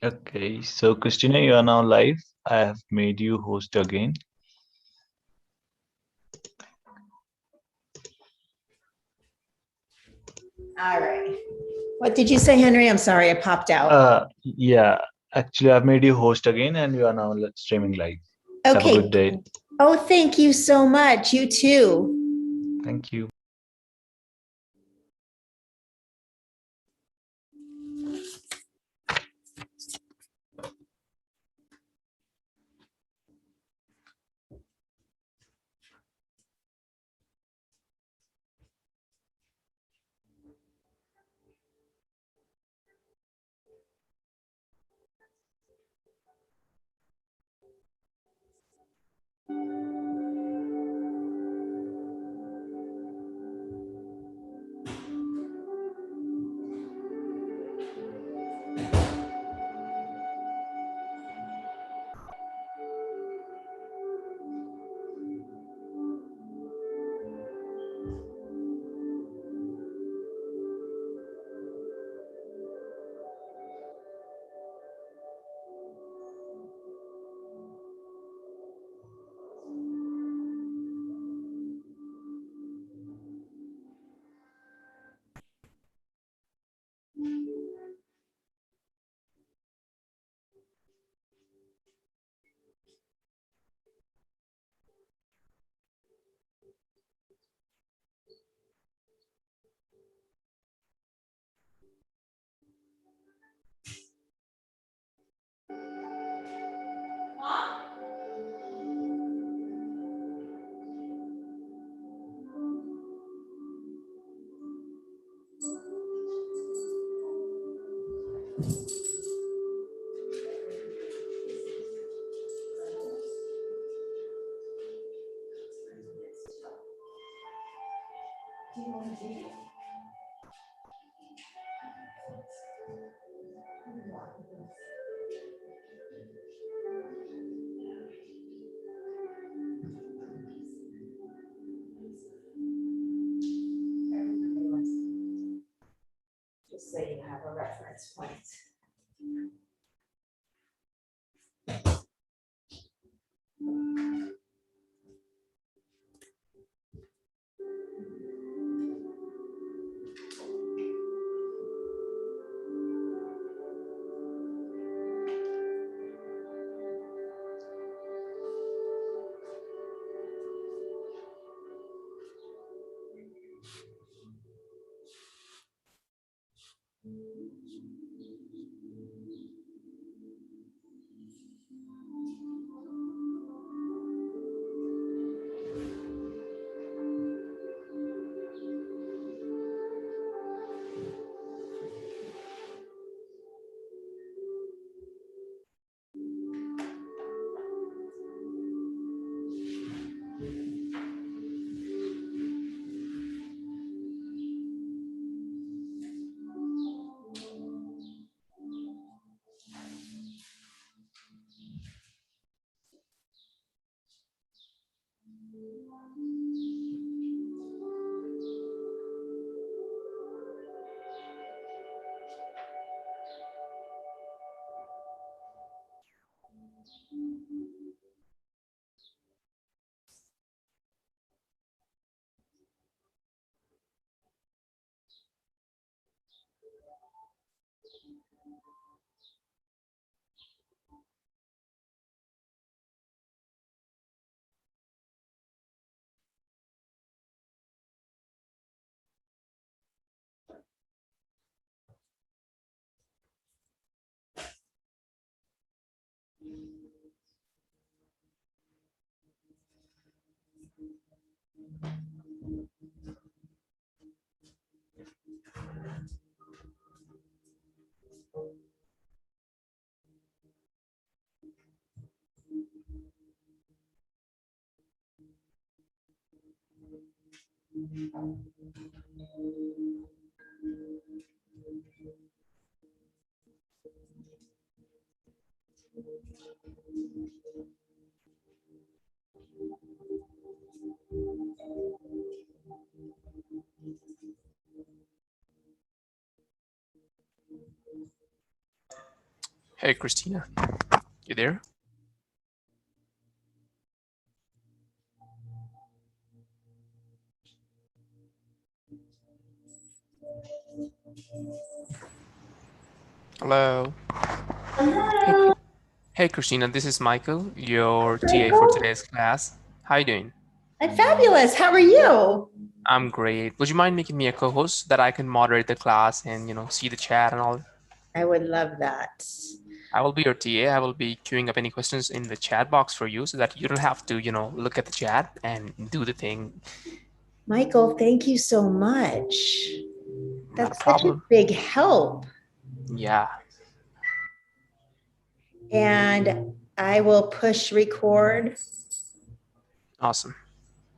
Okay, so Christina, you are now live. I have made you host again. All right. What did you say, Henry? I'm sorry, I popped out. Yeah, actually, I've made you host again, and you are now streaming live. Have a Okay. good day. Oh, thank you so much. You too. Thank you. Just so you have a reference point. Hey, Christina, you there? Hello. Hello. Hey, Christina, this is Michael, your TA for Michael. today's class. How you doing? I'm fabulous. How are you? I'm great. Would you mind making me a co-host so that I can moderate the class and, see the chat and all? I would love that. I will be your TA. I will be queuing up any questions in the chat box for you so that you don't have to, look at the chat and do the thing. Michael, thank you so much. Not a That's such a problem. big help. Yeah. And I will push record. Awesome.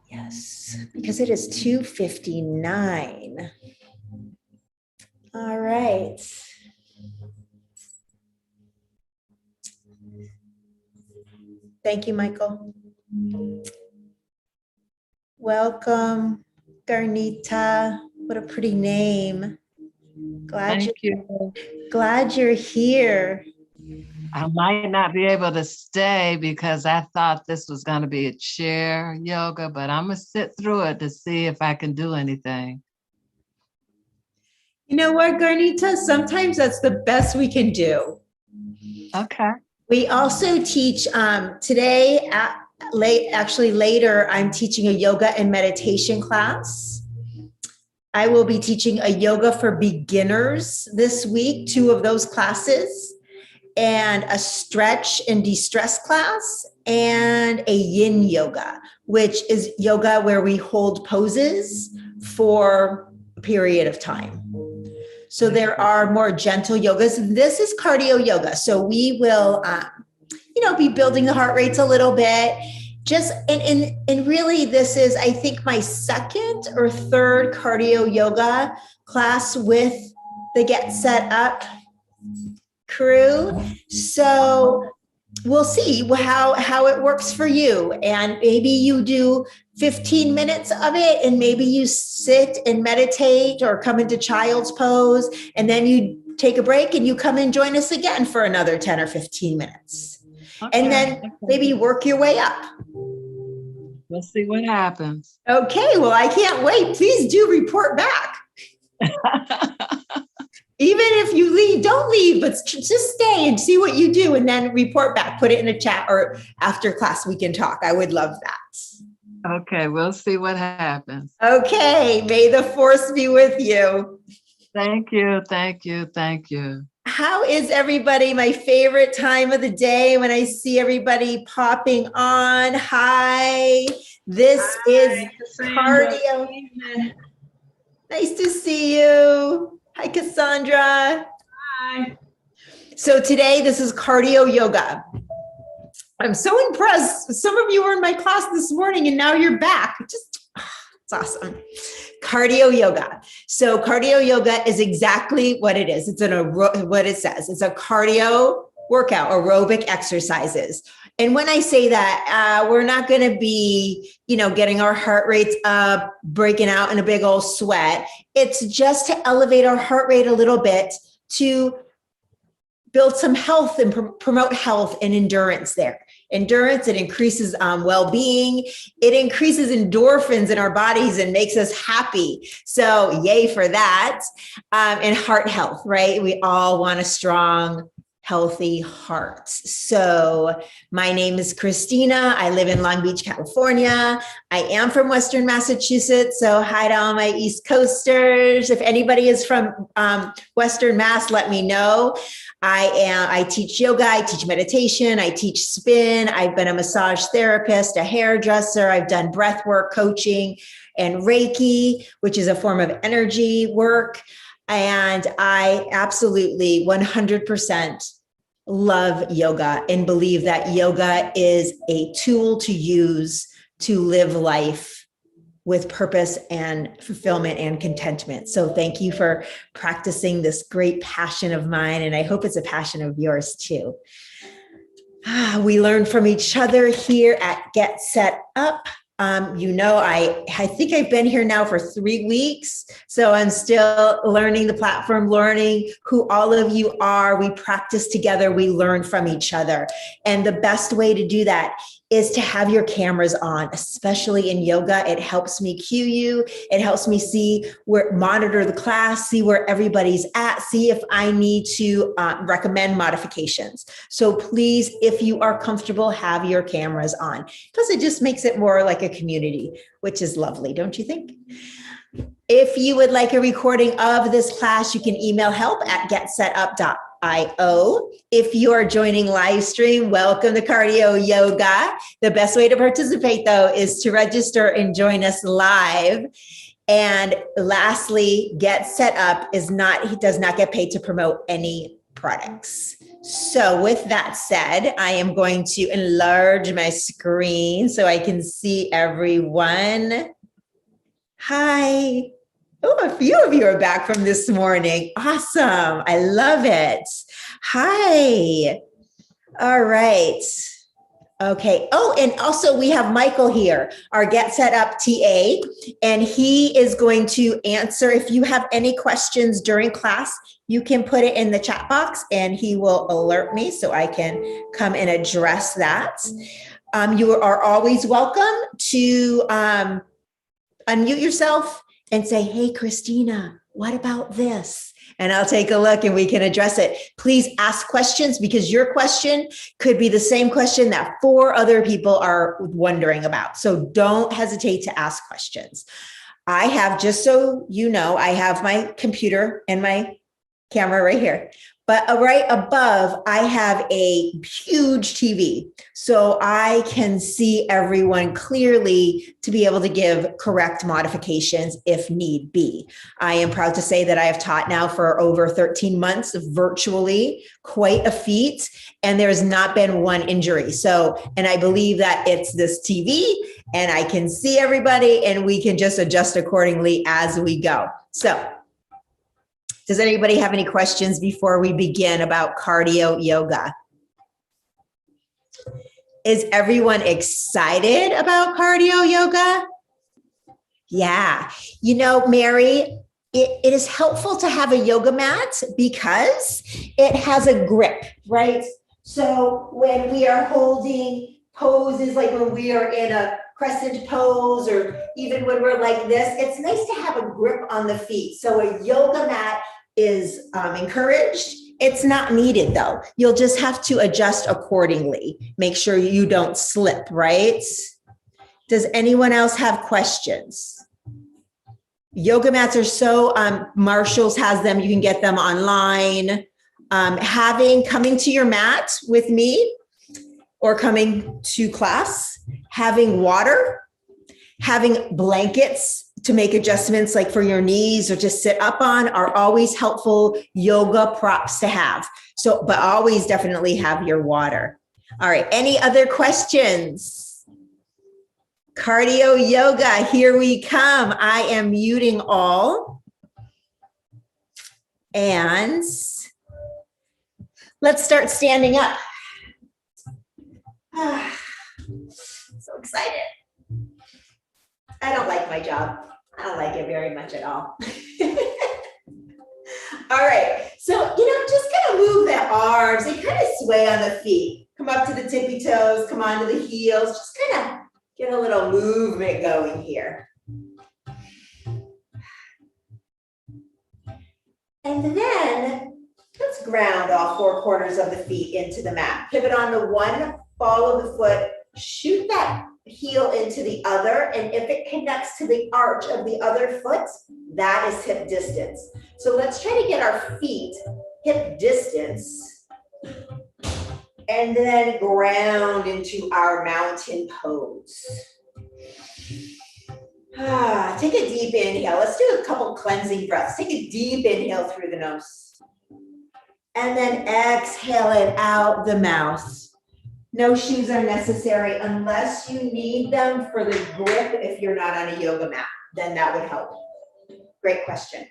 Yes, because it is 2:59. All right. Thank you, Michael. Welcome, Garnita. What a pretty name. Glad you're here. I might not be able to stay because I thought this was going to be a chair yoga, but I'm going to sit through it to see if I can do anything. You know what, Garnita? Sometimes that's the best we can do. Okay. We also teach today, later, I'm teaching a yoga and meditation class. I will be teaching a yoga for beginners this week, 2 of those classes, and a stretch and de-stress class, and a yin yoga, which is yoga where we hold poses for a period of time. So there are more gentle yogas. This is cardio yoga. So we will, be building the heart rates a little bit. And really this is, I think, my second or third cardio yoga class with the Get Set Up crew. So we'll see how it works for you. And maybe you do 15 minutes of it, and maybe you sit and meditate or come into child's pose, and then you take a break and you come and join us again for another 10 or 15 minutes. Okay. And then maybe work your way up. We'll see what happens. Okay, well, I can't wait. Please do report back. Even if you leave, don't leave, but just stay and see what you do and then report back. Put it in a chat, or after class we can talk. I would love that. Okay, we'll see what happens. Okay, may the force be with you. Thank you, thank you, thank you. How is everybody? My favorite time of the day when I see everybody popping on. Hi, this is cardio. Nice to see you. Hi, Cassandra. Hi. So today, this is cardio yoga. I'm so impressed. Some of you were in my class this morning and now you're back. It's awesome. Cardio yoga. So cardio yoga is exactly what it is. It's what it says. It's a cardio workout, aerobic exercises. And when I say that, we're not going to be, getting our heart rates up, breaking out in a big old sweat. It's just to elevate our heart rate a little bit to build some health and promote health and endurance there. Endurance, it increases well-being. It increases endorphins in our bodies and makes us happy. So yay for that. And heart health, right? We all want a strong, healthy heart. So my name is Christina. I live in Long Beach, California. I am from Western Massachusetts. So hi to all my East Coasters. If anybody is from Western Mass, let me know. I teach yoga, I teach meditation, I teach spin. I've been a massage therapist, a hairdresser. I've done breath work, coaching, and Reiki, which is a form of energy work. And I absolutely 100% love yoga and believe that yoga is a tool to use to live life with purpose and fulfillment and contentment. So thank you for practicing this great passion of mine. And I hope it's a passion of yours too. We learn from each other here at Get Set Up. I think I've been here now for 3 weeks. So I'm still learning the platform, learning who all of you are. We practice together. We learn from each other. And the best way to do that is to have your cameras on, especially in yoga. It helps me cue you. It helps me monitor the class, see where everybody's at, see if I need to recommend modifications. So please, if you are comfortable, have your cameras on, because it just makes it more like a community, which is lovely, don't you think? If you would like a recording of this class, you can email help@getsetup.io. If you are joining live stream, welcome to Cardio Yoga. The best way to participate, though, is to register and join us live. And lastly, Get Set Up does not get paid to promote any products. So with that said, I am going to enlarge my screen so I can see everyone. Hi. Oh, a few of you are back from this morning. Awesome. I love it. Hi. All right. Okay. Oh, and also we have Michael here, our Get Set Up TA, and he is going to answer. If you have any questions during class, you can put it in the chat box and he will alert me so I can come and address that. You are always welcome to unmute yourself and say, hey, Christina, what about this? And I'll take a look and we can address it. Please ask questions, because your question could be the same question that 4 other people are wondering about. So don't hesitate to ask questions. I have, just so you know, I have my computer and my camera right here. But right above, I have a huge TV, so I can see everyone clearly to be able to give correct modifications if need be. I am proud to say that I have taught now for over 13 months virtually, quite a feat, and there's not been one injury. So, and I believe that it's this TV, and I can see everybody, and we can just adjust accordingly as we go. So, does anybody have any questions before we begin about cardio yoga? Is everyone excited about cardio yoga? Yeah. You know, Mary, it is helpful to have a yoga mat because it has a grip, right? So when we are holding poses, like when we are in a crescent pose, or even when we're like this, it's nice to have a grip on the feet. So a yoga mat is encouraged. It's not needed though. You'll just have to adjust accordingly. Make sure you don't slip, right? Does anyone else have questions? Yoga mats are so, Marshall's has them, you can get them online. Coming to your mat with me or coming to class, having water, having blankets to make adjustments like for your knees or just sit up on are always helpful yoga props to have. So, but always definitely have your water. All right, any other questions? Cardio yoga, here we come. I am muting all. And let's start standing up. So excited. I don't like my job. I don't like it very much at all. All right, so, just kind of move the arms and kind of sway on the feet. Come up to the tippy toes, come onto the heels, just kind of get a little movement going here. And then let's ground all 4 corners of the feet into the mat. Pivot on the one, follow the foot, shoot that heel into the other, and if it connects to the arch of the other foot, that is hip distance. So let's try to get our feet hip distance and then ground into our mountain pose. Take a deep inhale. Let's do a couple cleansing breaths. Take a deep inhale through the nose and then exhale it out the mouth. No shoes are necessary unless you need them for the grip if you're not on a yoga mat. Then that would help. Great question.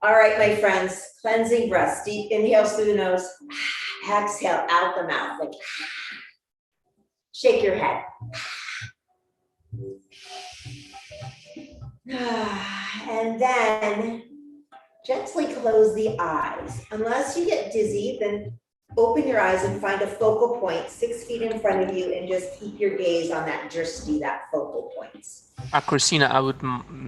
All right, my friends, cleansing breaths. Deep inhales through the nose. Exhale out the mouth. Like, shake your head. And then gently close the eyes. Unless you get dizzy, then open your eyes and find a focal point 6 feet in front of you and just keep your gaze on that drishti, that focal point. Christina, I would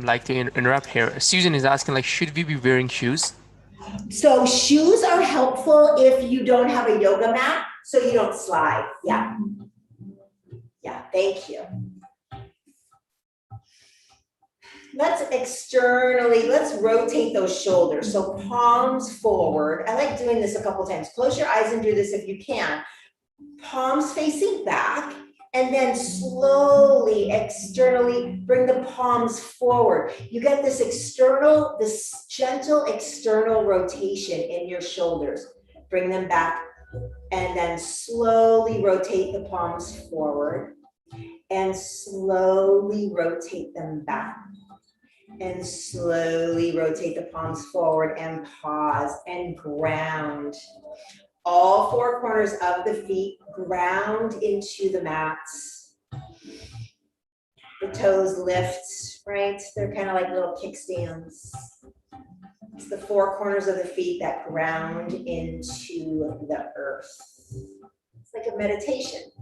like to interrupt here. Susan is asking, like, should we be wearing shoes? So shoes are helpful if you don't have a yoga mat, so you don't slide. Yeah. Yeah, thank you. Let's rotate those shoulders. So palms forward. I like doing this a couple times. Close your eyes and do this if you can. Palms facing back, and then slowly externally bring the palms forward. You get this gentle external rotation in your shoulders. Bring them back, and then slowly rotate the palms forward, and slowly rotate them back. And slowly rotate the palms forward and pause and ground. All 4 corners of the feet ground into the mats. The toes lift, right? They're kind of like little kickstands. It's the 4 corners of the feet that ground into the earth. It's like a meditation.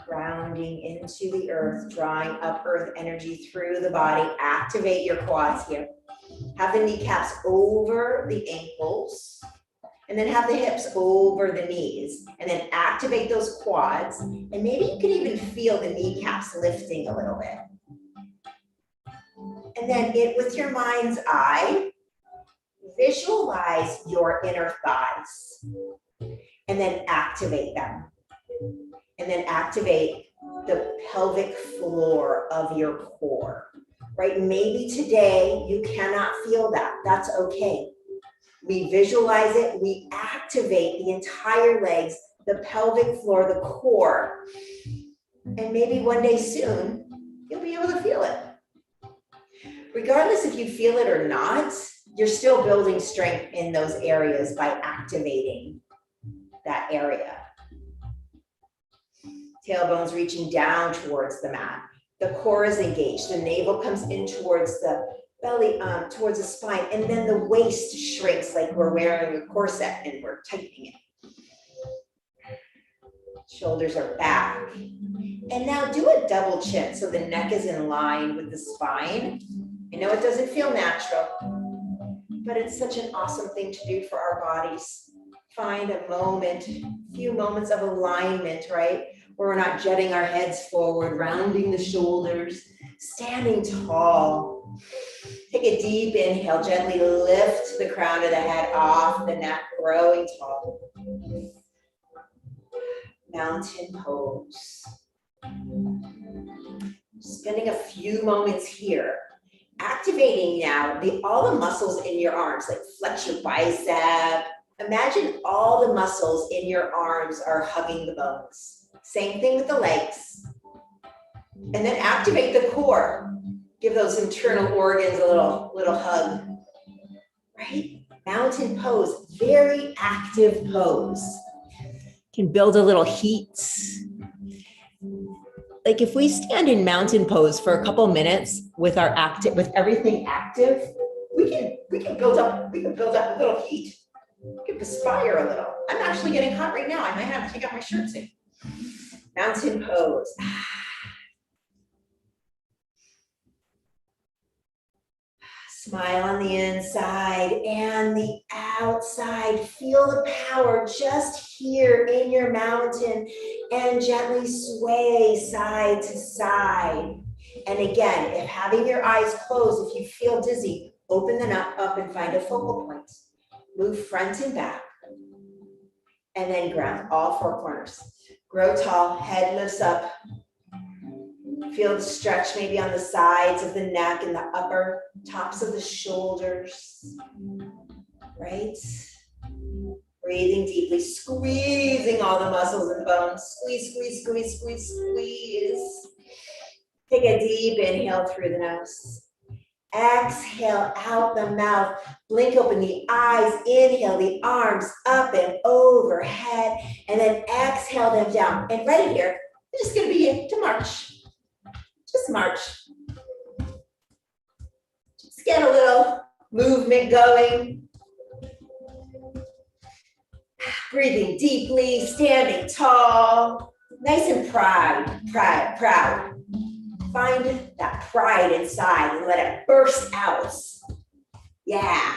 Grounding into the earth, drawing up earth energy through the body. Activate your quads here. Have the kneecaps over the ankles, and then have the hips over the knees, and then activate those quads. And maybe you can even feel the kneecaps lifting a little bit. And then with your mind's eye, visualize your inner thighs, and then activate them. And then activate the pelvic floor of your core, right? Maybe today you cannot feel that. That's okay. We visualize it, we activate the entire legs, the pelvic floor, the core. And maybe one day soon, you'll be able to feel it. Regardless if you feel it or not, you're still building strength in those areas by activating that area. Tailbones reaching down towards the mat. The core is engaged. The navel comes in towards the belly, towards the spine, and then the waist shrinks like we're wearing a corset and we're tightening it. Shoulders are back. And now do a double chin so the neck is in line with the spine. I know it doesn't feel natural, but it's such an awesome thing to do for our bodies. Find a moment, few moments of alignment, right? Where we're not jutting our heads forward, rounding the shoulders, standing tall. Take a deep inhale, gently lift the crown of the head off the neck, growing tall. Mountain pose. Spending a few moments here. Activating now all the muscles in your arms, like flex your bicep. Imagine all the muscles in your arms are hugging the bones. Same thing with the legs. And then activate the core. Give those internal organs a little hug. Right? Mountain pose, very active pose. Can build a little heat. Like if we stand in mountain pose for a couple minutes with everything active, we can build up a little heat. We can perspire a little. I'm actually getting hot right now. I might have to take off my shirt soon. Mountain pose. Smile on the inside and the outside. Feel the power just here in your mountain and gently sway side to side. And again, if having your eyes closed, if you feel dizzy, open them up and find a focal point. Move front and back. And then ground all 4 corners. Grow tall, head lifts up. Feel the stretch maybe on the sides of the neck and the upper tops of the shoulders, right? Breathing deeply, squeezing all the muscles and bones. Squeeze, squeeze, squeeze, squeeze, squeeze. Take a deep inhale through the nose. Exhale out the mouth. Blink open the eyes. Inhale the arms up and overhead. And then exhale them down. And right here, we're just going to begin to march. just march. Just get a little movement going. Breathing deeply, standing tall, nice and proud. Find that pride inside and let it burst out. Yeah.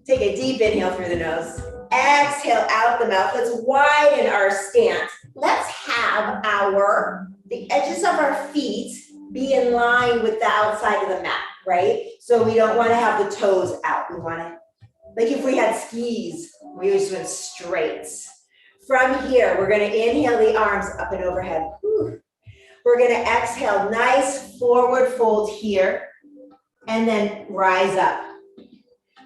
Take a deep inhale through the nose. Exhale out the mouth. Let's widen our stance. Let's have the edges of our feet be in line with the outside of the mat, right? So we don't want to have the toes out. We want to, like if we had skis, we just went straight. From here, we're going to inhale the arms up and overhead. Whew. We're going to exhale, nice forward fold here, and then rise up.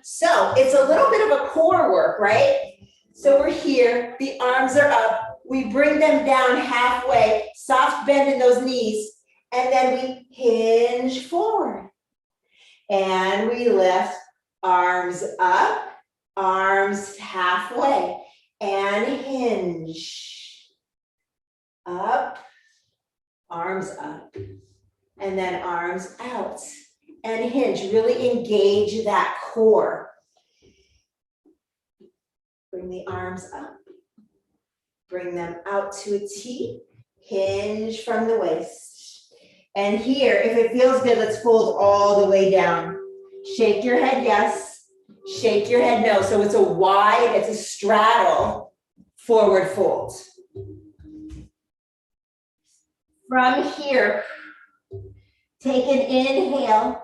So it's a little bit of a core work, right? So we're here, the arms are up, we bring them down halfway, soft bend in those knees, and then we hinge forward. And we lift, arms up, arms halfway, and hinge. Up, arms up, and then arms out. And hinge, really engage that core. Bring the arms up, bring them out to a T, hinge from the waist. And here, if it feels good, let's fold all the way down. Shake your head yes, shake your head no. So it's a wide, it's a straddle forward fold. From here, take an inhale.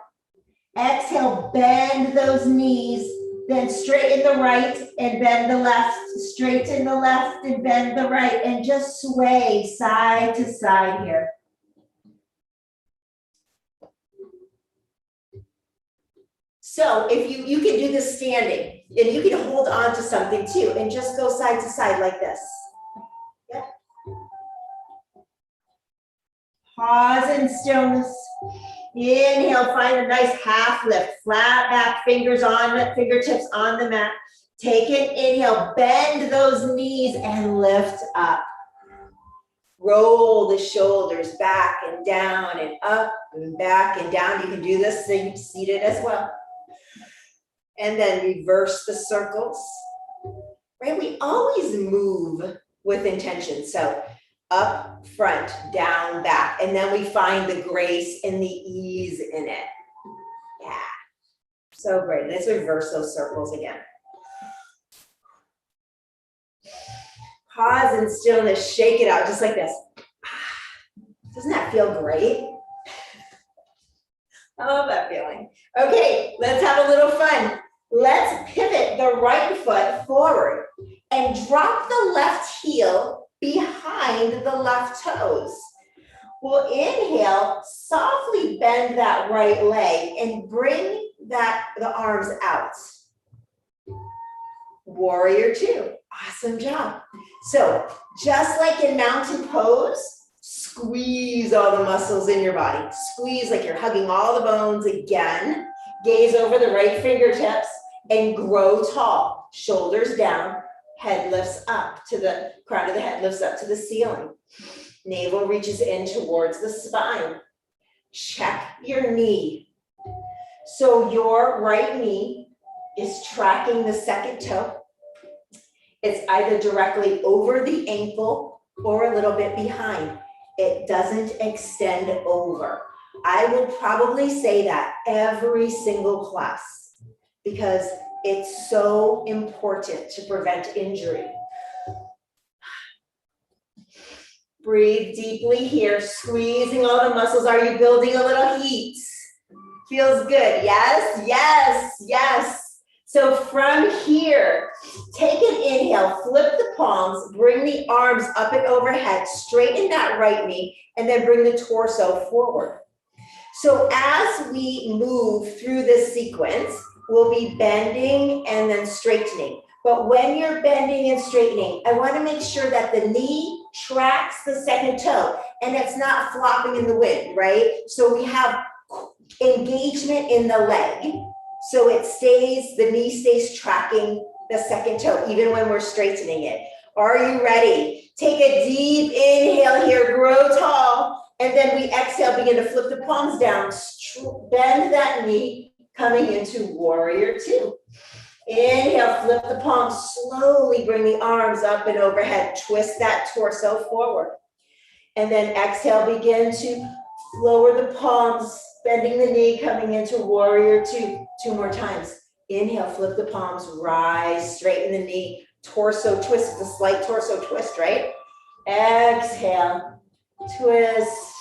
Exhale, bend those knees, then straighten the right and bend the left, straighten the left and bend the right, and just sway side to side here. So if you can do this standing, and you can hold on to something too, and just go side to side like this. Yep. Pause in stillness. Inhale, find a nice half lift, flat back, fingers on the fingertips on the mat. Take an inhale, bend those knees and lift up. Roll the shoulders back and down and up and back and down. You can do this seated as well. And then reverse the circles. Right? We always move with intention. So up, front, down, back, and then we find the grace and the ease in it. Yeah, so great. Let's reverse those circles again. Pause in stillness, shake it out just like this. Doesn't that feel great? I love that feeling. Okay, let's have a little fun. Let's pivot the right foot forward and drop the left heel behind the left toes. We'll inhale, softly bend that right leg and bring the arms out. Warrior two, awesome job. So just like in mountain pose, squeeze all the muscles in your body. Squeeze like you're hugging all the bones again. Gaze over the right fingertips and grow tall. Shoulders down. Head lifts up to the crown of the head, lifts up to the ceiling. Navel reaches in towards the spine. Check your knee. So your right knee is tracking the second toe. It's either directly over the ankle or a little bit behind. It doesn't extend over. I would probably say that every single class because it's so important to prevent injury. Breathe deeply here, squeezing all the muscles. Are you building a little heat? Feels good, yes, yes, yes. So from here, take an inhale, flip the palms, bring the arms up and overhead, straighten that right knee, and then bring the torso forward. So as we move through this sequence, we'll be bending and then straightening. But when you're bending and straightening, I want to make sure that the knee tracks the second toe and it's not flopping in the wind, right? So we have engagement in the leg. So it stays, the knee stays tracking the second toe, even when we're straightening it. Are you ready? Take a deep inhale here, grow tall, and then we exhale, begin to flip the palms down, bend that knee, coming into warrior two. Inhale, flip the palms, slowly bring the arms up and overhead, twist that torso forward. And then exhale, begin to lower the palms, bending the knee, coming into warrior two. 2 more times. Inhale, flip the palms, rise, straighten the knee, torso twist. It's a slight torso twist, right? Exhale, twist,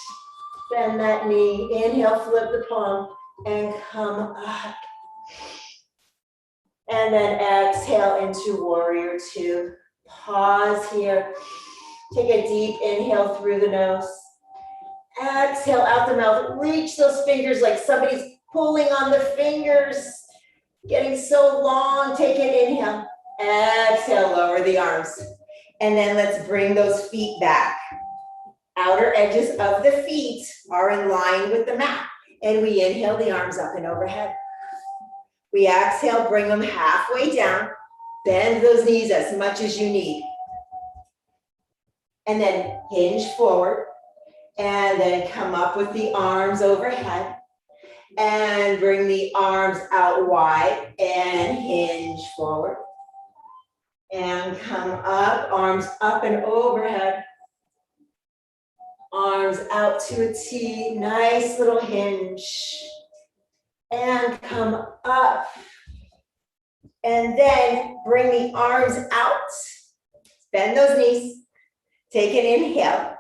bend that knee. Inhale, flip the palm, and come up. And then exhale into warrior two. Pause here. Take a deep inhale through the nose. Exhale out the mouth. Reach those fingers like somebody's pulling on the fingers. Getting so long. Take an inhale. Exhale, lower the arms. And then let's bring those feet back. Outer edges of the feet are in line with the mat. And we inhale the arms up and overhead. We exhale, bring them halfway down. Bend those knees as much as you need. And then hinge forward. And then come up with the arms overhead. And bring the arms out wide and hinge forward. And come up, arms up and overhead. Arms out to a T, nice little hinge. And come up. And then bring the arms out. Bend those knees. Take an inhale.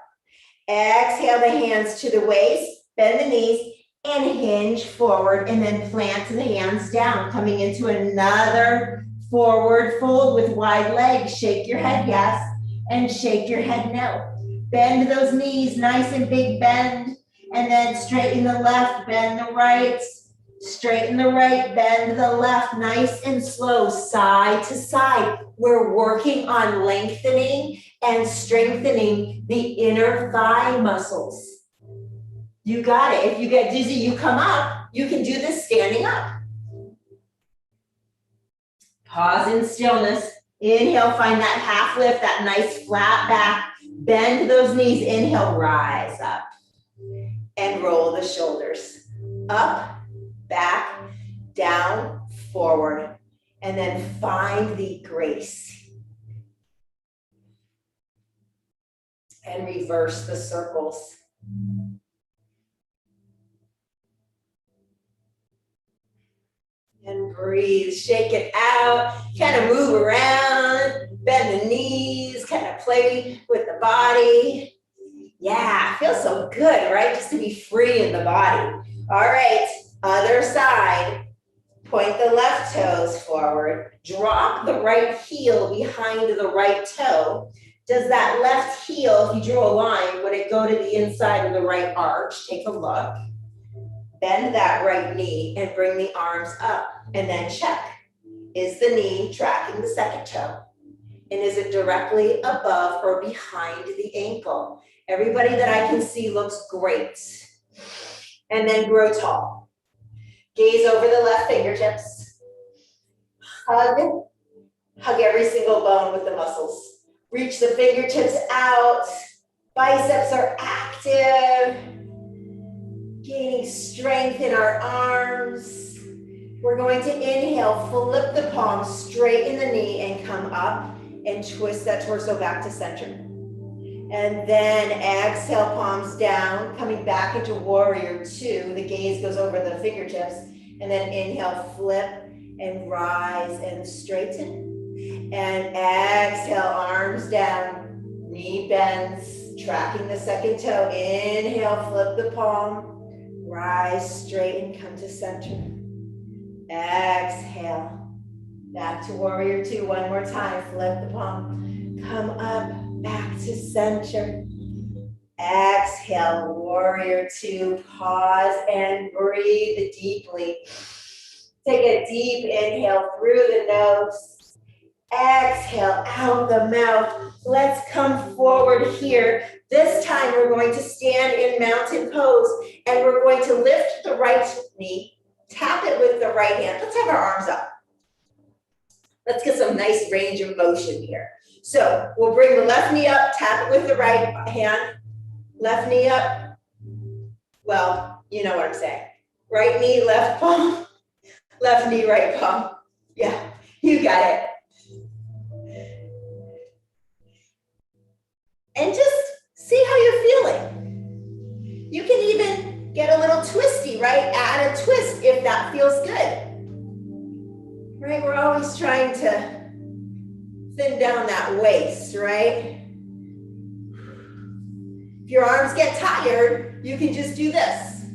Exhale the hands to the waist. Bend the knees and hinge forward. And then plant the hands down. Coming into another forward fold with wide legs. Shake your head yes. And shake your head no. Bend those knees, nice and big bend. And then straighten the left, bend the right. Straighten the right, bend the left, nice and slow, side to side. We're working on lengthening and strengthening the inner thigh muscles. You got it. If you get dizzy, you come up. You can do this standing up. Pause in stillness. Inhale, find that half lift, that nice flat back. Bend those knees. Inhale, rise up. And roll the shoulders. Up, back, down, forward, and then find the grace. And reverse the circles. And breathe, shake it out, kind of move around, bend the knees, kind of play with the body. Yeah, feels so good, right? Just to be free in the body. All right. Other side, point the left toes forward, drop the right heel behind the right toe. Does that left heel, if you drew a line, would it go to the inside of the right arch? Take a look. Bend that right knee and bring the arms up and then check. Is the knee tracking the second toe? And is it directly above or behind the ankle? Everybody that I can see looks great. And then grow tall. Gaze over the left fingertips. Hug every single bone with the muscles. Reach the fingertips out. Biceps are active. Gaining strength in our arms. We're going to inhale, flip the palms, straighten the knee and come up and twist that torso back to center. And then exhale, palms down, coming back into warrior two. The gaze goes over the fingertips. And then inhale, flip and rise and straighten. And exhale, arms down, knee bends, tracking the second toe. Inhale, flip the palm, rise, straighten, come to center. Exhale, back to warrior two. One more time, flip the palm, come up. Back to center. Exhale, warrior two. Pause and breathe deeply. Take a deep inhale through the nose. Exhale out the mouth. Let's come forward here. This time we're going to stand in mountain pose and we're going to lift the right knee, tap it with the right hand. Let's have our arms up. Let's get some nice range of motion here. So we'll bring the left knee up, tap it with the right hand, left knee up. Well, you know what I'm saying. Right knee, left palm, left knee, right palm. Yeah, you got it. And just see how you're feeling. You can even get a little twisty, right? Add a twist if that feels good. Right, we're always trying to thin down that waist, right? If your arms get tired, you can just do this.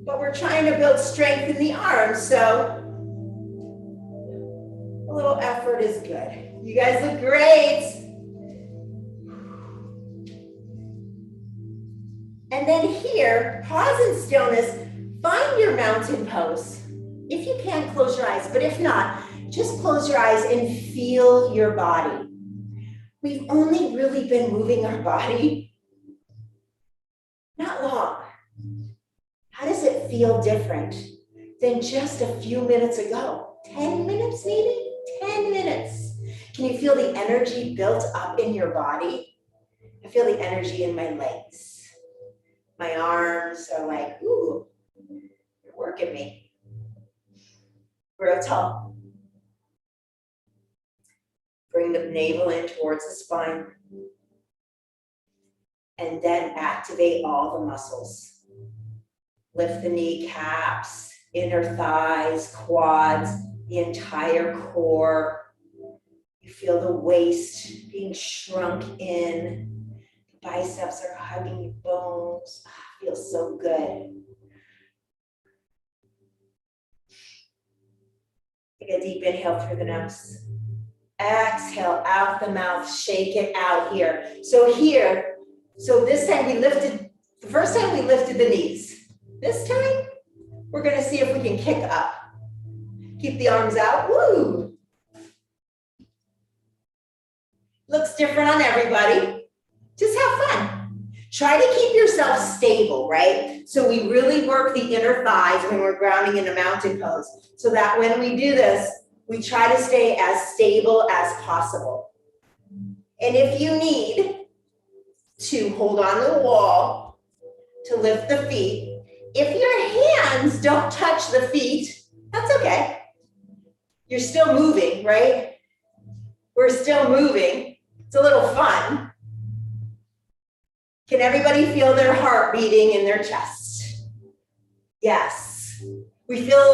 But we're trying to build strength in the arms, so a little effort is good. You guys look great. And then here, pause in stillness, find your mountain pose. If you can, close your eyes, but if not, just close your eyes and feel your body. We've only really been moving our body not long. How does it feel different than just a few minutes ago? 10 minutes maybe? 10 minutes. Can you feel the energy built up in your body? I feel the energy in my legs. My arms are like, ooh, you're working me. Grow tall. Bring the navel in towards the spine. And then activate all the muscles. Lift the kneecaps, inner thighs, quads, the entire core. You feel the waist being shrunk in. The biceps are hugging your bones. Feels so good. Take a deep inhale through the nose. Exhale out the mouth, shake it out here. So this time we lifted, the first time we lifted the knees. This time, we're gonna see if we can kick up. Keep the arms out, woo. Looks different on everybody. Just have fun. Try to keep yourself stable, right? So we really work the inner thighs when we're grounding in a mountain pose, so that when we do this, we try to stay as stable as possible. And if you need to hold on to the wall to lift the feet, if your hands don't touch the feet, that's okay. You're still moving, right? We're still moving. It's a little fun. Can everybody feel their heart beating in their chest? Yes. We feel a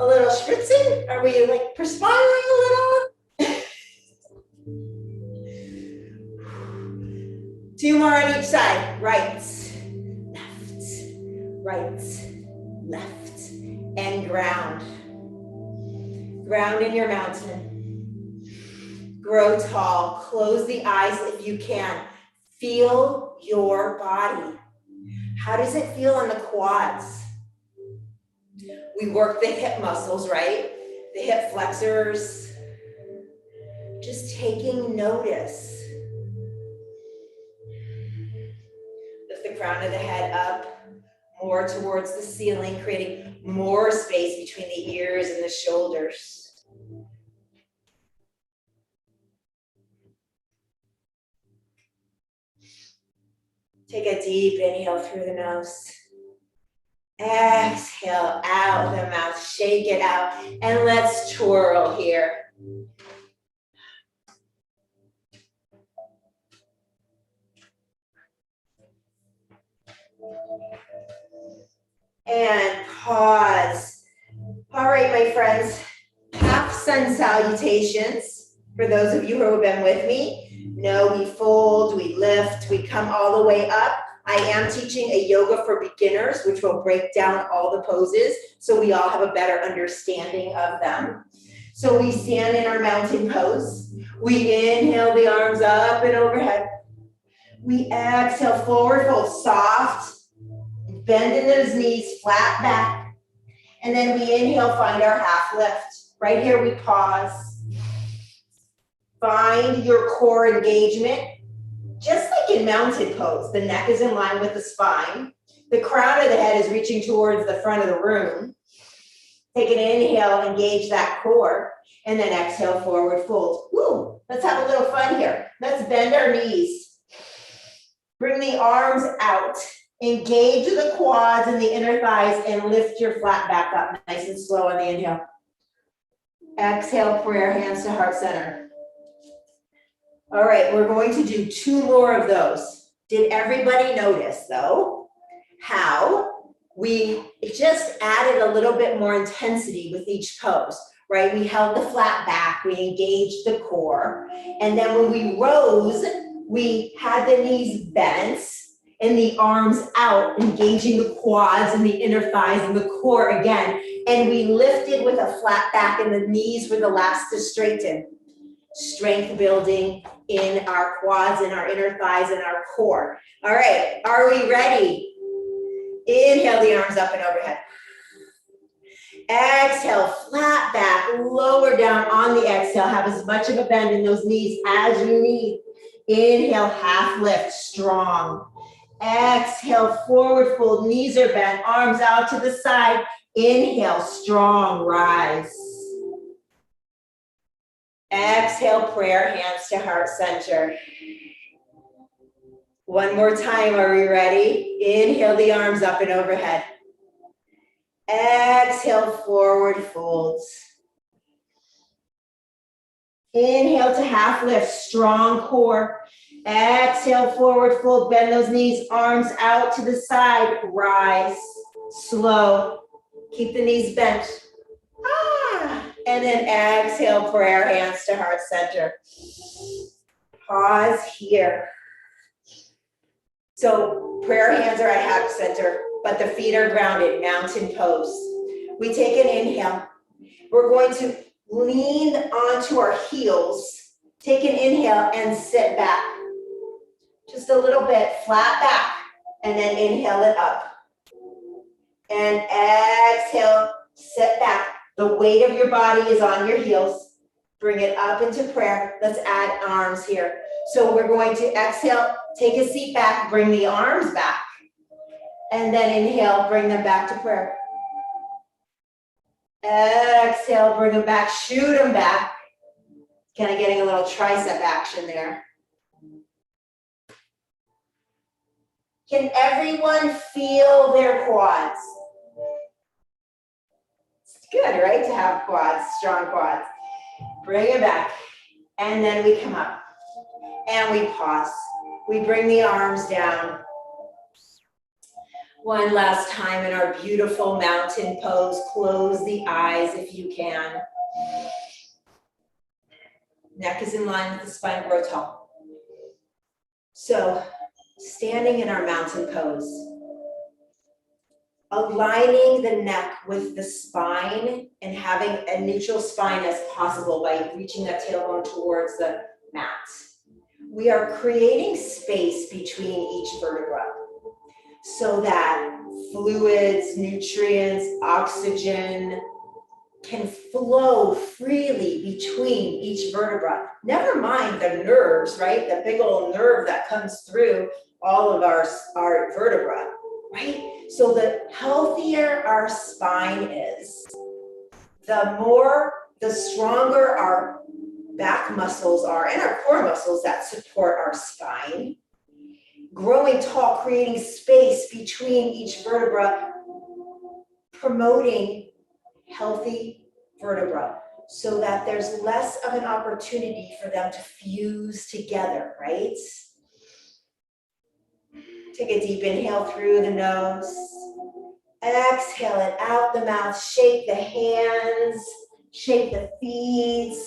little spritzing? Are we like perspiring a little? 2 more on each side. Right, left, and ground. Ground in your mountain. Grow tall. Close the eyes if you can. Feel your body. How does it feel on the quads? We work the hip muscles, right? The hip flexors. Just taking notice. Lift the crown of the head up, more towards the ceiling, creating more space between the ears and the shoulders. Take a deep inhale through the nose. Exhale out the mouth, shake it out, and let's twirl here. And pause. All right, my friends, half sun salutations. For those of you who have been with me, we fold, we lift, we come all the way up. I am teaching a yoga for beginners, which will break down all the poses so we all have a better understanding of them. So we stand in our mountain pose. We inhale the arms up and overhead. We exhale, forward fold, soft. Bend in those knees, flat back. And then we inhale, find our half lift. Right here, we pause. Find your core engagement. Just like in mountain pose, the neck is in line with the spine. The crown of the head is reaching towards the front of the room. Take an inhale, engage that core, and then exhale, forward fold. Woo, let's have a little fun here. Let's bend our knees. Bring the arms out. Engage the quads and the inner thighs and lift your flat back up nice and slow on the inhale. Exhale, prayer, hands to heart center. All right, we're going to do 2 more of those. Did everybody notice, though, how we just added a little bit more intensity with each pose, right? We held the flat back, we engaged the core, and then when we rose, we had the knees bent and the arms out, engaging the quads and the inner thighs and the core again, and we lifted with a flat back and the knees were the last to straighten. Strength building in our quads and our inner thighs and our core. All right, are we ready? Inhale the arms up and overhead. Exhale, flat back, lower down on the exhale. Have as much of a bend in those knees as you need. Inhale, half lift, strong. Exhale, forward fold, knees are bent, arms out to the side. Inhale, strong, rise. Exhale, prayer, hands to heart center. One more time, are we ready? Inhale the arms up and overhead. Exhale, forward folds. Inhale to half lift, strong core. Exhale, forward fold, bend those knees, arms out to the side, rise, slow. Keep the knees bent. And then exhale, prayer, hands to heart center. Pause here. So prayer hands are at heart center, but the feet are grounded, mountain pose. We take an inhale. We're going to lean onto our heels. Take an inhale and sit back. Just a little bit, flat back, and then inhale it up. And exhale, sit back. The weight of your body is on your heels. Bring it up into prayer. Let's add arms here. So we're going to exhale, take a seat back, bring the arms back. And then inhale, bring them back to prayer. Exhale, bring them back, shoot them back. Kind of getting a little tricep action there. Can everyone feel their quads? It's good, right, to have quads, strong quads. Bring it back, and then we come up, and we pause. We bring the arms down. One last time in our beautiful mountain pose. Close the eyes if you can. Neck is in line with the spine, grow tall. So, standing in our mountain pose, aligning the neck with the spine and having a neutral spine as possible by reaching that tailbone towards the mat. We are creating space between each vertebra so that fluids, nutrients, oxygen can flow freely between each vertebra. Never mind the nerves, right? The big old nerve that comes through all of our vertebra, right? So the healthier our spine is, the stronger our back muscles are and our core muscles that support our spine. Growing tall, creating space between each vertebra, promoting healthy vertebra so that there's less of an opportunity for them to fuse together, right? Take a deep inhale through the nose. Exhale it out the mouth. Shake the hands, shake the feet,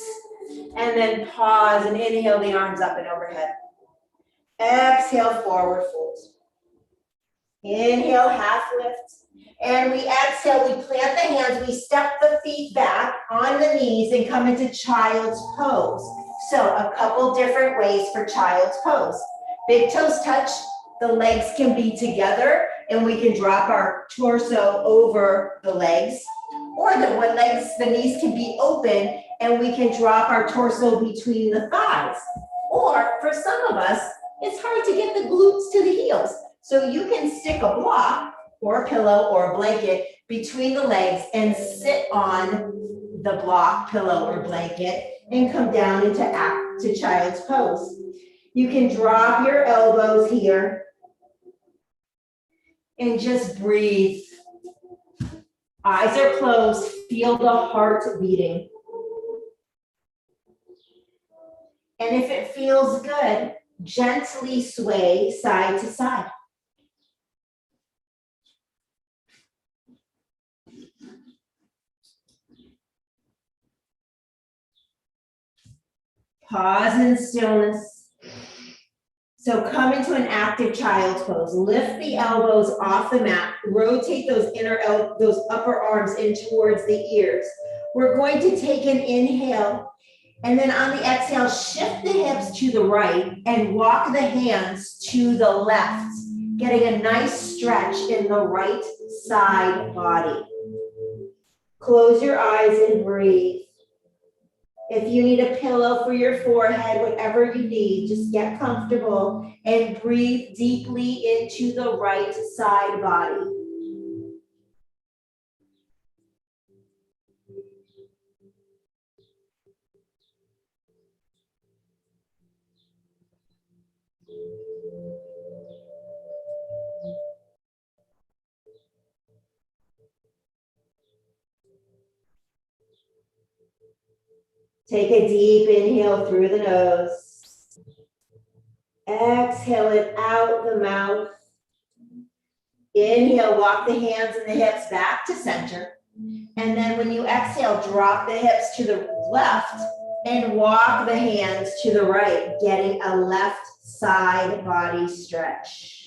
and then pause and inhale the arms up and overhead. Exhale, forward fold. Inhale, half lift. And we exhale, we plant the hands, we step the feet back on the knees and come into child's pose. So a couple different ways for child's pose. Big toes touch, the legs can be together, and we can drop our torso over the legs. Or the knees can be open, and we can drop our torso between the thighs. Or for some of us, it's hard to get the glutes to the heels. So you can stick a block or a pillow or a blanket between the legs and sit on the block, pillow, or blanket and come down into child's pose. You can drop your elbows here and just breathe. Eyes are closed, feel the heart beating. And if it feels good, gently sway side to side. Pause in stillness. So come into an active child's pose. Lift the elbows off the mat. Rotate those those upper arms in towards the ears. We're going to take an inhale, and then on the exhale, shift the hips to the right and walk the hands to the left, getting a nice stretch in the right side body. Close your eyes and breathe. If you need a pillow for your forehead, whatever you need, just get comfortable and breathe deeply into the right side body. Take a deep inhale through the nose. Exhale it out the mouth. Inhale, walk the hands and the hips back to center. And then when you exhale, drop the hips to the left and walk the hands to the right, getting a left side body stretch.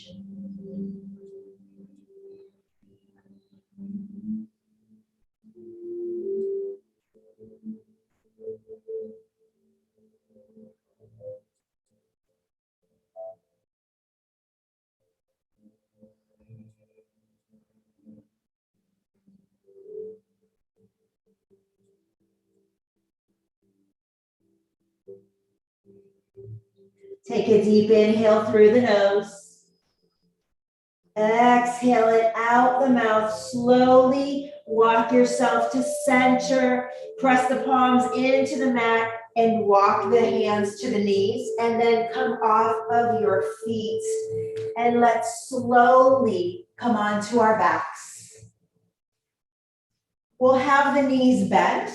Take a deep inhale through the nose. Exhale it out the mouth. Slowly walk yourself to center. Press the palms into the mat and walk the hands to the knees, and then come off of your feet. And let's slowly come onto our backs. We'll have the knees bent,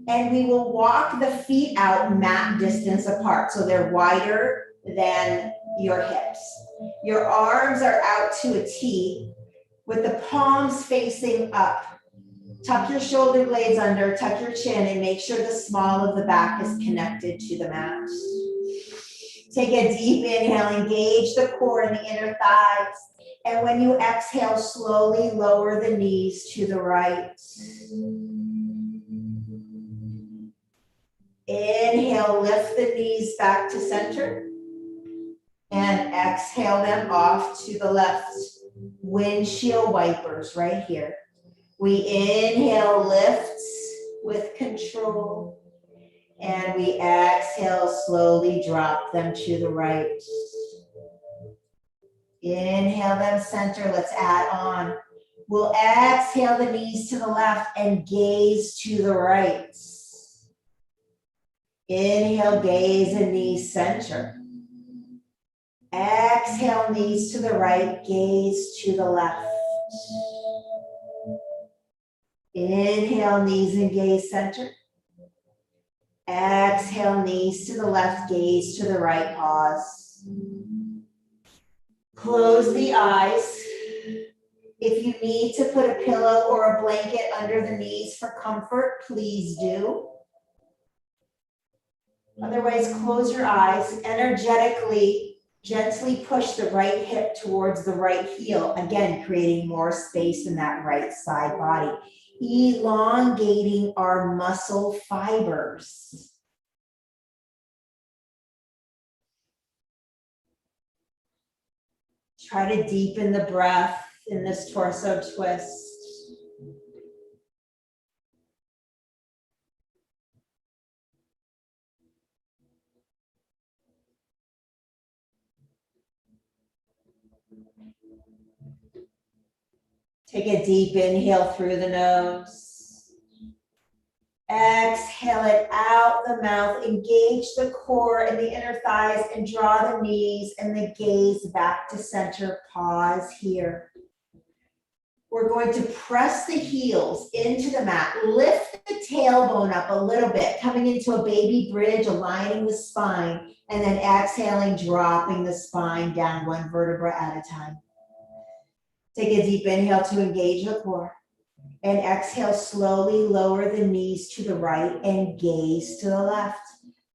and we will walk the feet out mat distance apart, so they're wider than your hips. Your arms are out to a T with the palms facing up. Tuck your shoulder blades under, tuck your chin, and make sure the small of the back is connected to the mat. Take a deep inhale, engage the core and the inner thighs. And when you exhale, slowly lower the knees to the right. Inhale, lift the knees back to center. And exhale them off to the left. Windshield wipers right here. We inhale, lift with control. And we exhale, slowly drop them to the right. Inhale them center, let's add on. We'll exhale the knees to the left and gaze to the right. Inhale, gaze and knees center. Exhale, knees to the right, gaze to the left. Inhale, knees and gaze center. Exhale, knees to the left, gaze to the right, pause. Close the eyes. If you need to put a pillow or a blanket under the knees for comfort, please do. Otherwise, close your eyes. Energetically, gently push the right hip towards the right heel. Again, creating more space in that right side body. Elongating our muscle fibers. Try to deepen the breath in this torso twist. Take a deep inhale through the nose. Exhale it out the mouth. Engage the core and the inner thighs and draw the knees and the gaze back to center. Pause here. We're going to press the heels into the mat. Lift the tailbone up a little bit, coming into a baby bridge, aligning the spine, and then exhaling, dropping the spine down one vertebra at a time. Take a deep inhale to engage the core. And exhale, slowly lower the knees to the right and gaze to the left.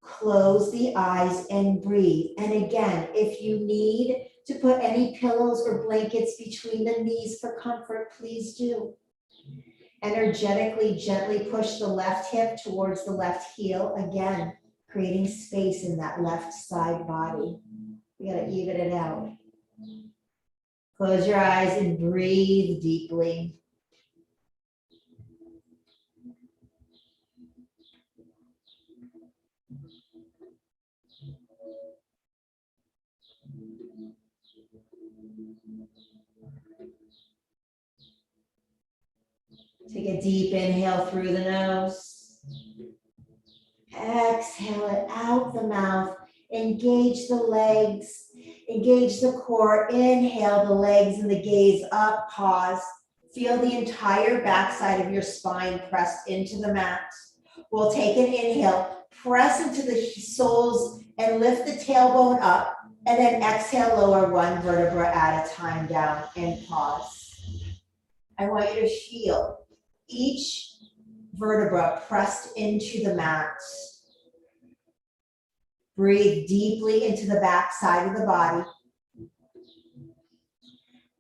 Close the eyes and breathe. And again, if you need to put any pillows or blankets between the knees for comfort, please do. Energetically, gently push the left hip towards the left heel. Again, creating space in that left side body. We gotta even it out. Close your eyes and breathe deeply. Take a deep inhale through the nose. Exhale it out the mouth. Engage the legs. Engage the core. Inhale the legs and the gaze up. Pause. Feel the entire backside of your spine pressed into the mat. We'll take an inhale. Press into the soles and lift the tailbone up. And then exhale, lower one vertebra at a time down and pause. I want you to feel each vertebra pressed into the mat. Breathe deeply into the back side of the body.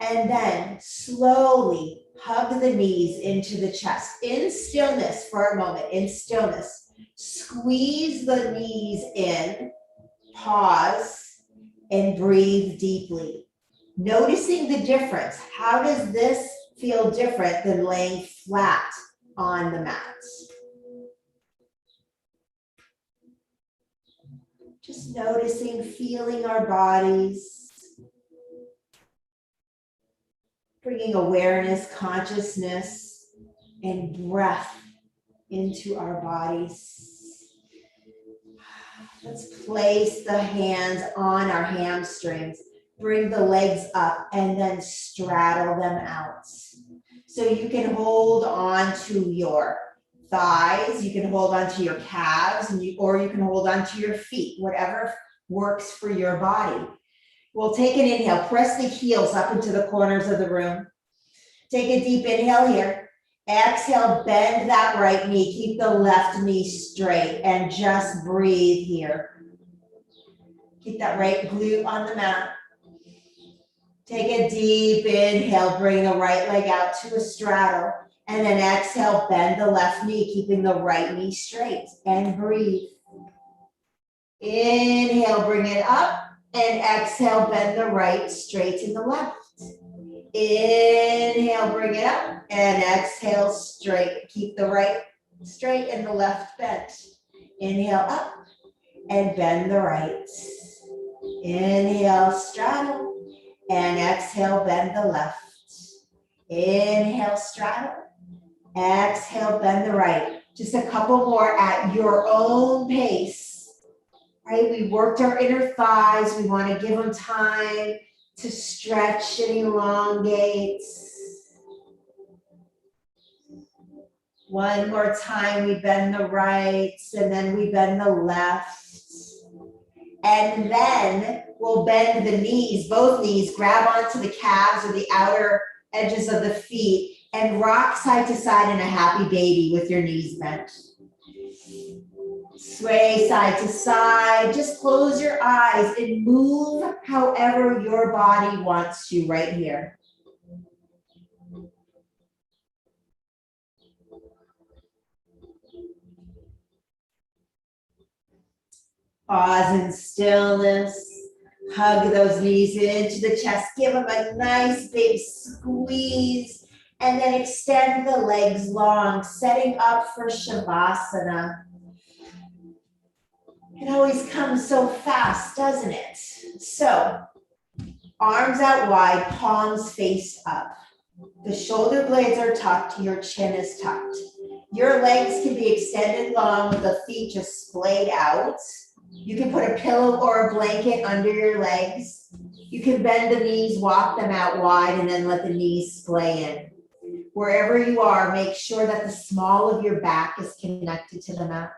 And then slowly hug the knees into the chest. In stillness for a moment, in stillness. Squeeze the knees in, pause, and breathe deeply. Noticing the difference. How does this feel different than laying flat on the mat? Just noticing, feeling our bodies, bringing awareness, consciousness, and breath into our bodies. Let's place the hands on our hamstrings. Bring the legs up and then straddle them out. So you can hold on to your thighs, you can hold on to your calves, or you can hold on to your feet, whatever works for your body. We'll take an inhale, press the heels up into the corners of the room. Take a deep inhale here. Exhale, bend that right knee, keep the left knee straight, and just breathe here. Keep that right glute on the mat. Take a deep inhale, bring the right leg out to a straddle, and then exhale, bend the left knee, keeping the right knee straight, and breathe. Inhale, bring it up, and exhale, bend the right, straighten the left. Inhale, bring it up, and exhale, straight. Keep the right straight and the left bent. Inhale up, and bend the right. Inhale, straddle. And exhale, bend the left. Inhale, straddle. Exhale, bend the right. Just a couple more at your own pace. Right? We worked our inner thighs. We want to give them time to stretch and elongate. One more time, we bend the right, and then we bend the left. And then we'll bend the knees, both knees, grab onto the calves or the outer edges of the feet and rock side to side in a happy baby with your knees bent. Sway side to side, just close your eyes and move however your body wants to right here. Pause in stillness. Hug those knees into the chest. Give them a nice big squeeze. And then extend the legs long, setting up for Shavasana. It always comes so fast, doesn't it? So, arms out wide, palms face up. The shoulder blades are tucked, your chin is tucked. Your legs can be extended long with the feet just splayed out. You can put a pillow or a blanket under your legs. You can bend the knees, walk them out wide, and then let the knees splay in. Wherever you are, make sure that the small of your back is connected to the mat.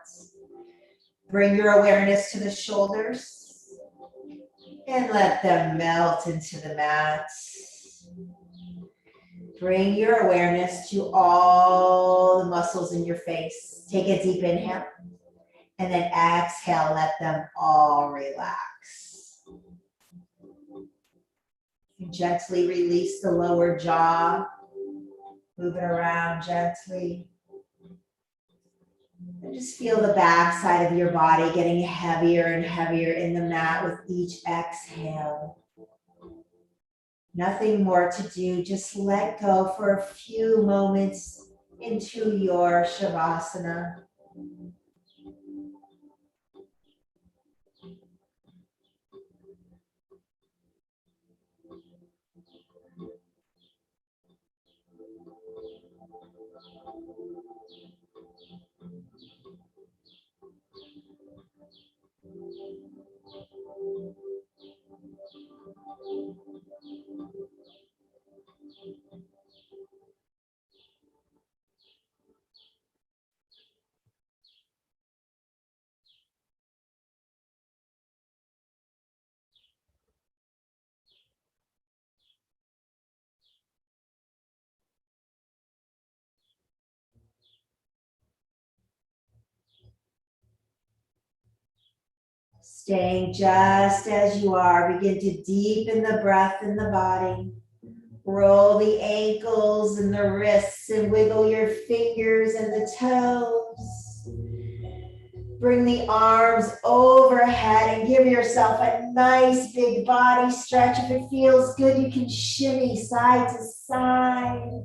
Bring your awareness to the shoulders and let them melt into the mat. Bring your awareness to all the muscles in your face. Take a deep inhale and then exhale, let them all relax. You gently release the lower jaw. Move it around gently. And just feel the back side of your body getting heavier and heavier in the mat with each exhale. Nothing more to do, just let go for a few moments into your Shavasana. Staying just as you are, begin to deepen the breath in the body. Roll the ankles and the wrists and wiggle your fingers and the toes. Bring the arms overhead and give yourself a nice big body stretch. If it feels good, you can shimmy side to side.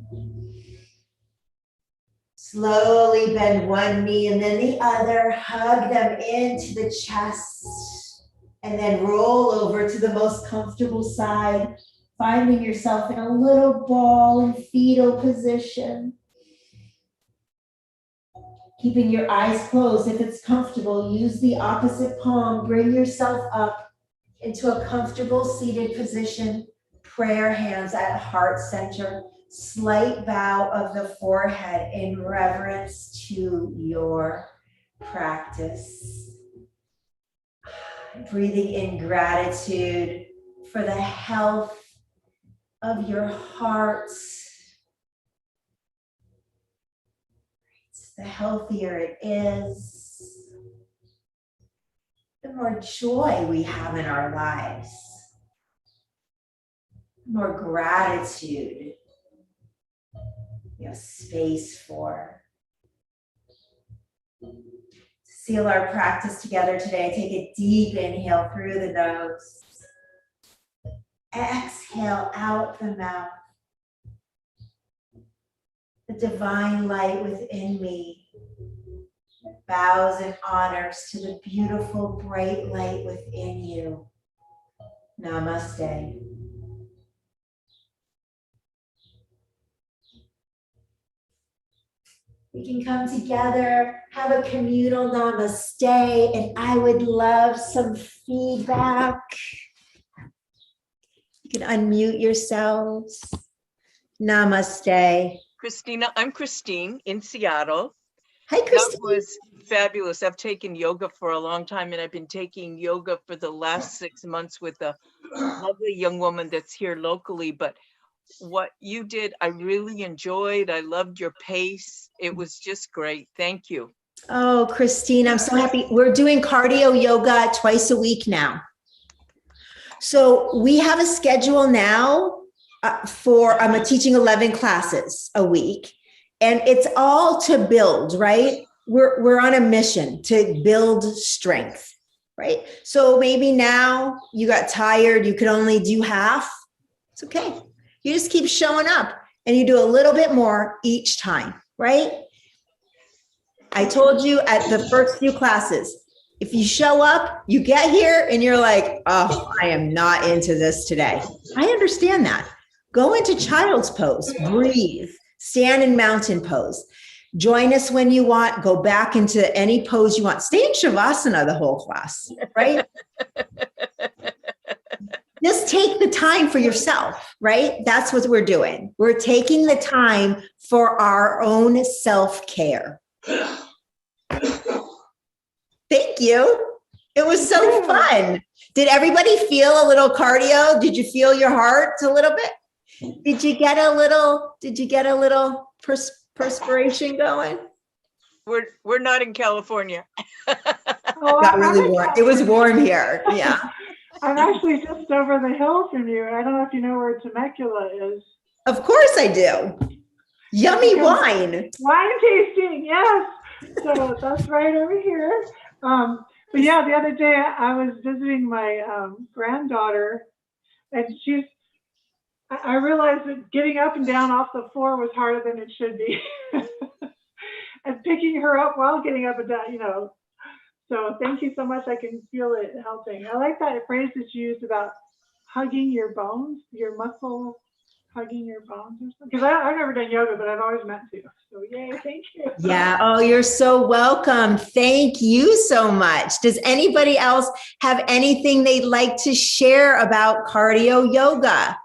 Slowly bend one knee and then the other. Hug them into the chest. And then roll over to the most comfortable side, finding yourself in a little ball in fetal position. Keeping your eyes closed. If it's comfortable, use the opposite palm. Bring yourself up into a comfortable seated position. Prayer hands at heart center. Slight bow of the forehead in reverence to your practice. Breathing in gratitude for the health of your heart. The healthier it is, the more joy we have in our lives, the more gratitude we have space for. To seal our practice together today, take a deep inhale through the nose. Exhale out the mouth. The divine light within me bows and honors to the beautiful bright light within you. Namaste. We can come together, have a communal namaste, and I would love some feedback. You can unmute yourselves. Namaste. Christina, I'm Christine in Seattle. Hi, Christine. That was fabulous. I've taken yoga for a long time, and I've been taking yoga for the last 6 months with a lovely young woman that's here locally. But what you did, I really enjoyed. I loved your pace. It was just great. Thank you. Oh, Christine, I'm so happy. We're doing cardio yoga twice a week now. So we have a schedule now I'm teaching 11 classes a week, and it's all to build, right? We're on a mission to build strength, right? So maybe now you got tired, you could only do half. It's okay. You just keep showing up and you do a little bit more each time, right? I told you at the first few classes, if you show up, you get here and you're like, oh, I am not into this today. I understand that. Go into child's pose, breathe, stand in mountain pose. Join us when you want, go back into any pose you want. Stay in Shavasana the whole class, right? Just take the time for yourself, right? That's what we're doing. We're taking the time for our own self-care. Thank you. It was so fun. Did everybody feel a little cardio? Did you feel your heart a little bit? Did you get a little perspiration going? We're not in California. Oh, Got I'm really in warm. It was warm here. Yeah. I'm actually just over the hill from you. I don't know if you know where Temecula is. Of course I do. Yummy wine. Wine tasting, yes. So that's right over here. But yeah, the other day I was visiting my granddaughter, and I realized that getting up and down off the floor was harder than it should be. And picking her up while getting up and down, So thank you so much. I can feel it helping. I like that phrase that you used about hugging your bones, your muscle, hugging your bones or something. Because I've never done yoga, but I've always meant to. So yay, thank you. Yeah. Oh, you're so welcome. Thank you so much. Does anybody else have anything they'd like to share about cardio yoga?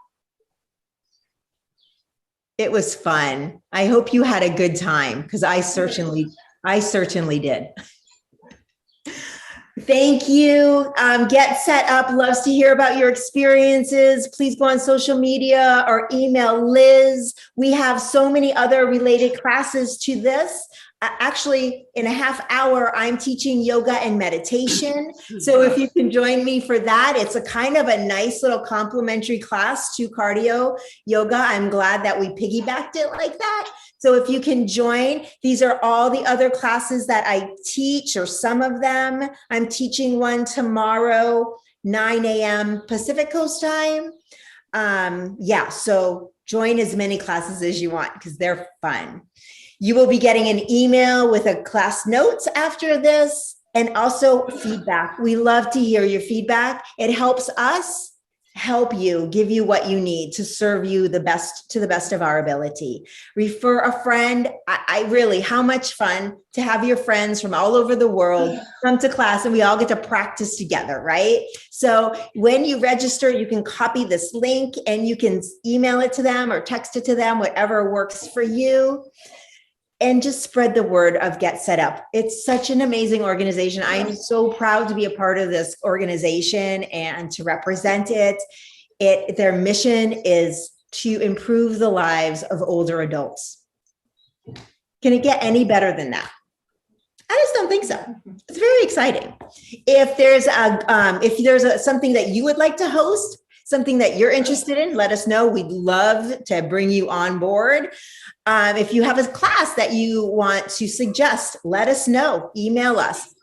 It was fun. I hope you had a good time, because I certainly did. Thank you. Get Set Up loves to hear about your experiences. Please go on social media or email Liz. We have so many other related classes to this. Actually, in a half hour, I'm teaching yoga and meditation. So if you can join me for that, it's a kind of a nice little complimentary class to cardio yoga. I'm glad that we piggybacked it like that. So if you can join, these are all the other classes that I teach, or some of them. I'm teaching one tomorrow, 9 a.m. Pacific Coast time. So join as many classes as you want, because they're fun. You will be getting an email with a class notes after this, and also feedback. We love to hear your feedback. It helps us help you, give you what you need to serve you the best, to the best of our ability. Refer a friend. I really, how much fun to have your friends from all over the world come to class, and we all get to practice together, right? So when you register, you can copy this link and you can email it to them or text it to them, whatever works for you. And just spread the word of Get Set Up. It's such an amazing organization. I am so proud to be a part of this organization and to represent it. Their mission is to improve the lives of older adults. Can it get any better than that? I just don't think so. It's very exciting. If there's something that you would like to host, something that you're interested in, let us know. We'd love to bring you on board. If you have a class that you want to suggest, let us know. Email us.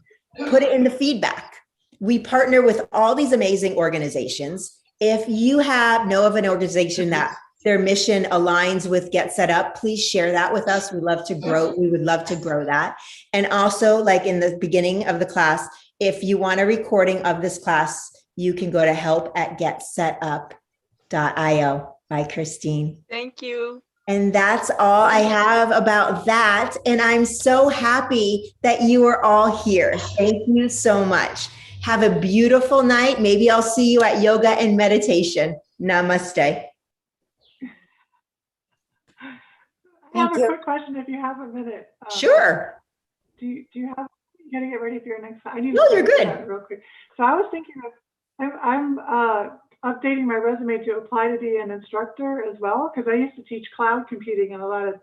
Put it in the feedback. We partner with all these amazing organizations. If you know of an organization that their mission aligns with Get Set Up, please share that with us. We would love to grow that. And also, like in the beginning of the class, if you want a recording of this class, you can go to help@getsetup.io by Christine. Thank you. And that's all I have about that. And I'm so happy that you are all here. Thank you so much. Have a beautiful night. Maybe I'll see you at yoga and meditation. Namaste. I have a quick question if you have a minute. Sure. Do you have, you gotta get ready for your next, I need No, to you're good. real quick. So I was thinking of, I'm updating my resume to apply to be an instructor as well, because I used to teach cloud computing and a lot of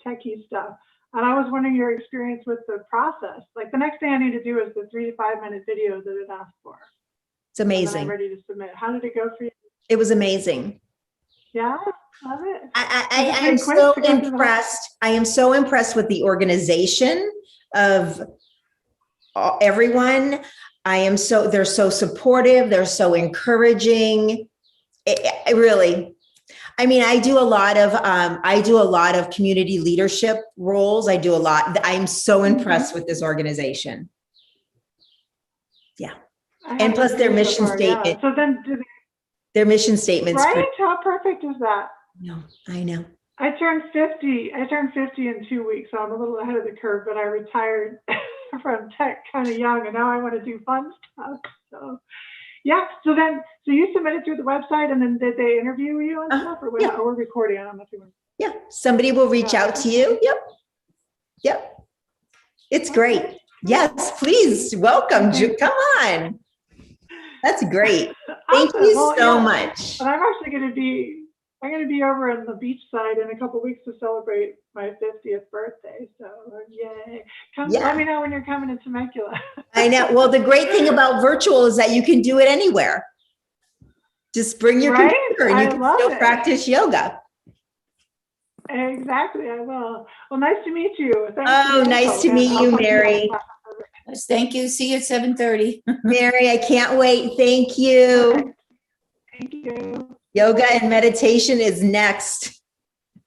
techie stuff. And I was wondering your experience with the process. Like the next thing I need to do is the 3 to 5 minute video that it asked for. It's amazing. I'm ready to submit. How did it go for you? It was amazing. Yeah, love it. I am so impressed. I am so impressed with the organization of everyone. They're so supportive. They're so encouraging. It really, I mean, I do a lot of community leadership roles. I'm so impressed with this organization. Yeah. And plus their mission statement. Yeah. So then Their mission statement's Right? How perfect is that? I know. I turned 50 in 2 weeks, so I'm a little ahead of the curve, but I retired from tech kind of young, and now I want to do fun stuff. So yeah, so you submitted through the website, and then did they interview you and stuff, or yeah. we're recording? I don't know if you want. Yeah, somebody will reach Yeah. out to you. Yep. It's great. Yes, please, welcome. Come on. That's great. Thank Awesome. you Well, so yeah. much. And I'm actually going to be over on the beach side in a couple of weeks to celebrate my 50th birthday. So yay! Let me know when you're coming to Temecula. I know. Well, the great thing about virtual is that you can do it anywhere. Just bring your Right? computer and you I can love still it. practice yoga. Exactly, I will. Well, nice to meet you. Thanks Oh, for the nice info, to and meet I'll you, talk to Mary. Yes, thank you. See you at 7:30. Mary, I can't wait. Thank you. Thank you. Yoga and meditation is next.